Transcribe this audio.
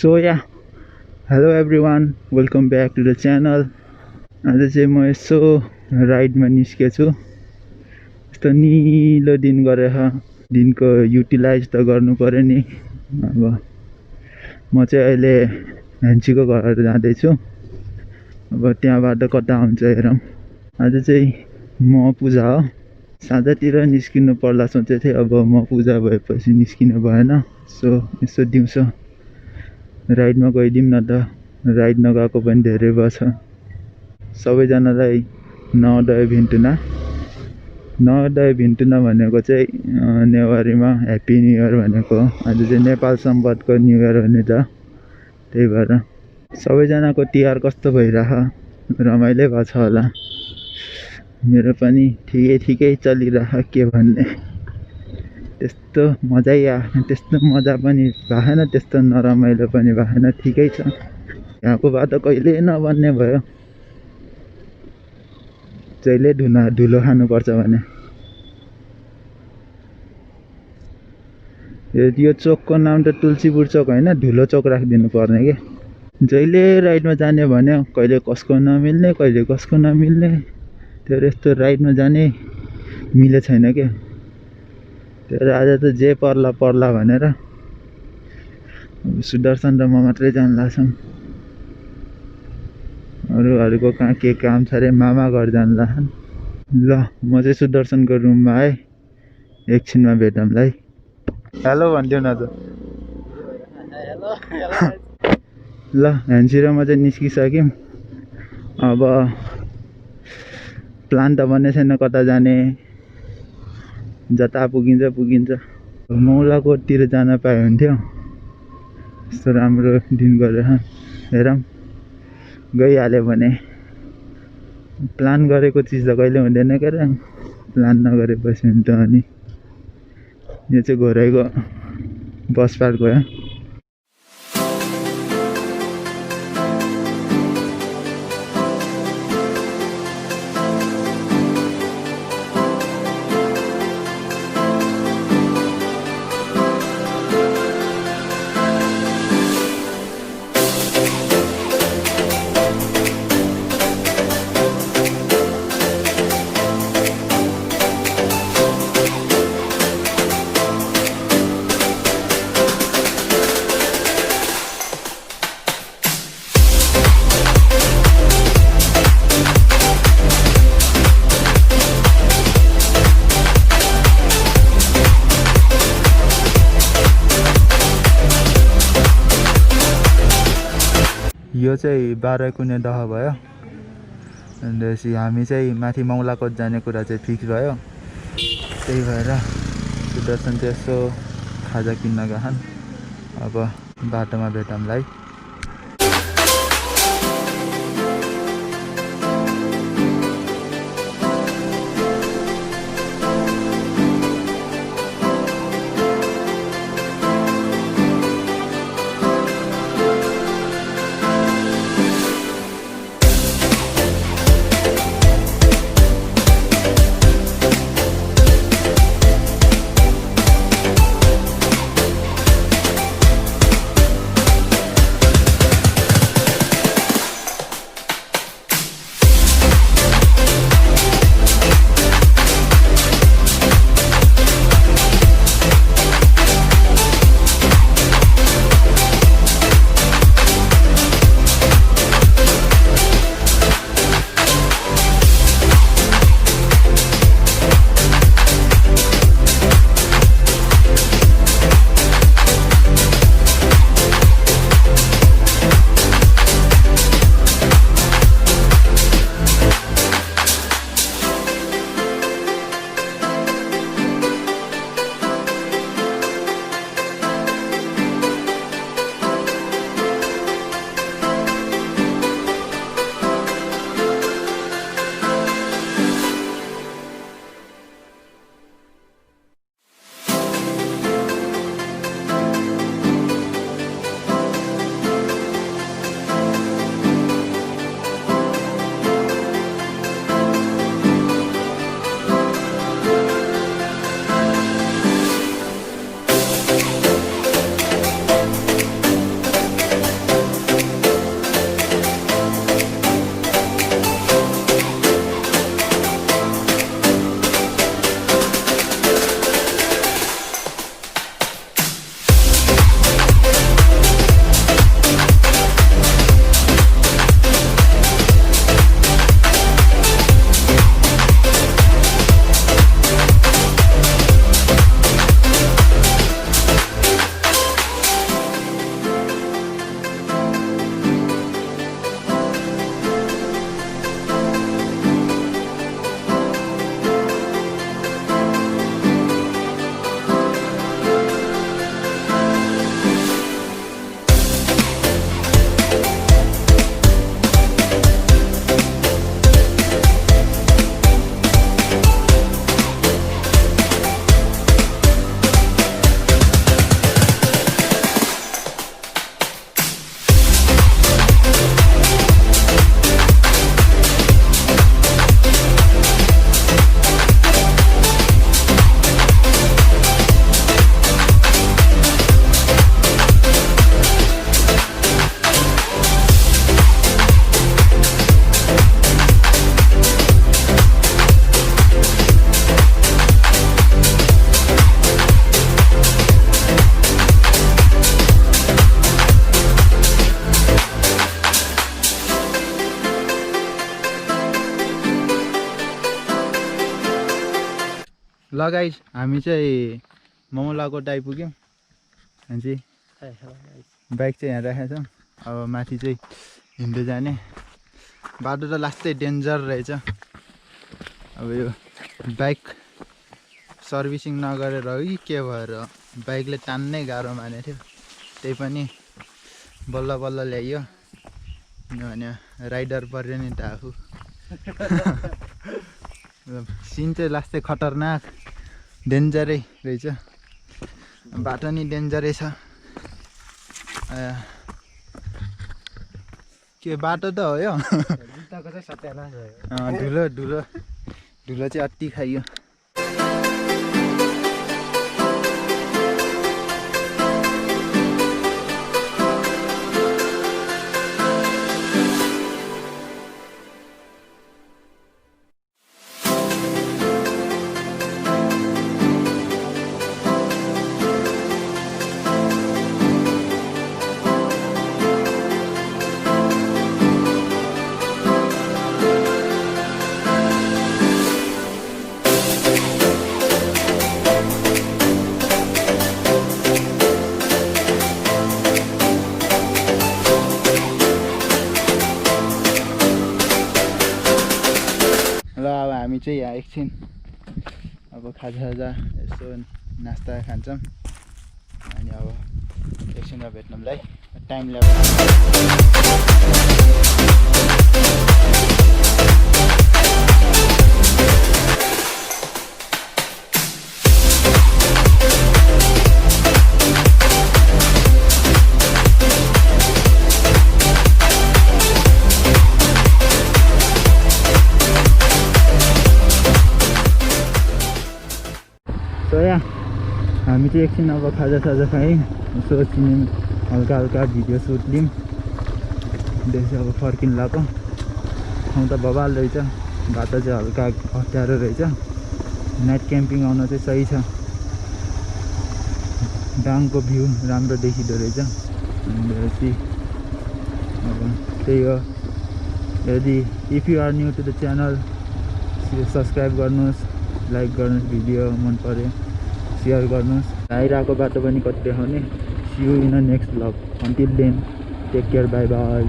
So yeah, hello everyone, welcome back to the channel. आज चाहिँ म यसो राइडमा निस्केछु। यस्तो निलो दिन गरेर दिनको युटिलाइज त गर्नु पर्यो नि। अब म चाहिँ अहिले हेन्चीको घर जाँदैछु। अब त्यहाँबाट कता हुन्छ हेरौँ। आज चाहिँ म पूजा हो। साँझतिर निस्किनु पर्ला सोचेको थिएँ, अब म पूजा भएपछि निस्किनु भएन। सो यसो दिउँसो राइडमा गइदिउँ न त। राइड नगएको पनि धेरै भयो छ। सबैजनालाई नवोदय भिन्टुना। नवोदय भिन्टुना भनेको चाहिँ नेवारीमा ह्याप्पी न्यु इयर भनेको हो। आज चाहिँ नेपाल सम्बन्धको न्यु इयर हो नि त, त्यही भएर सबैजनाको तिहार कस्तो भइरह, रमाइलै भएको छ होला। मेरो पनि ठिकै चलिरह, के भन्ने। त्यस्तो मजै त्यस्तो मजा पनि भएन, त्यस्तो नरमाइलो पनि भएन, ठिकै छ। यहाँको बाटो कहिले नबन्ने भयो। जहिले धुलो खानुपर्छ भने। यो चोकको नाम त तुलसीपुर चोक होइन, धुलो चोक राखिदिनु पर्ने के। जहिले राइडमा जाने भन्यो, कहिले कसको नमिल्ने, कहिले कसको नमिल्ने। त्यो यस्तो राइडमा जाने मिले छैन के। तर आज त जे पर्ला भनेर सुदर्शन र म मात्रै जान लाग्छौँ। अरूहरूको कहाँ के काम छ अरे, मामा घर जान लाग्छन्। ल म चाहिँ सुदर्शनको रुममा आएँ, एकछिनमा भेटौँला है। हेलो भनिदिउ न त। ल हेन्सी र म चाहिँ निस्किसक्यौँ। अब प्लान त बन्ने छैन कता जाने, जता पुगिन्छ। मौलाकोटतिर जान पाए हुन्थ्यो। यस्तो राम्रो दिन गरेर हेरौँ, गइहाल्यो भने। प्लान गरेको चिज त कहिले हुँदैन के र, प्लान नगरेपछि हुन्छ। अनि यो चाहिँ घोराइको बस पार्क हो। यो चाहिँ 12 कुने दह भयो। अनि हामी चाहिँ माथि मौलाकोट जाने कुरा चाहिँ फिक्स भयो। त्यही भएर सुदर्शन चाहिँ यसो खाजा किन्न गएछन्। अब बाटोमा भेटौँला है। ल गाइस हामी चाहिँ मौलाकोट आइपुग्यौँ अनि चाहिँ बाइक चाहिँ यहाँ राखेको छौँ अब माथि चाहिँ हिँड्दै जाने बाटो त लास्टै डेन्जर रहेछ अब यो बाइक सर्भिसिङ नगरेर हो कि के भएर बाइकले तान्नै गाह्रो मानेको थियो त्यही पनि बल्ल बल्ल ल्याइयो किनभने राइडर पर्यो नि त आफू सिन चाहिँ लास्टै खतरनाक डेन्जरै रहेछ बाटो नि डेन्जरै छ के बाटो त हो यो धुलो चाहिँ अति खाइयो ल अब हामी चाहिँ यहाँ एकछिन अब खाजा यसो नास्ता खान्छौँ अनि अब एकछिनमा भेट्नुलाई टाइम हामी चाहिँ एकछिन अब खाजा खायौँ यसो सिनेमा हल्का भिडियो सुट लियौँ त्यसपछि अब फर्किनु लाग्यो ठाउँ त बबाल रहेछ बाटो चाहिँ हल्का अप्ठ्यारो रहेछ नाइट क्याम्पिङ आउन चाहिँ सही छ डाङको भ्यू राम्रो देखिँदो रहेछ त्यसपछि अब त्यही हो यदि if you are new to the channel subscribe गर्नुहोस् लाइक गर्नुहोस् भिडियो मन पर्यो सेयर गर्नुहोस् आइरहेको बाटो पनि कति देखाउने see you in the next vlog until then take care bye by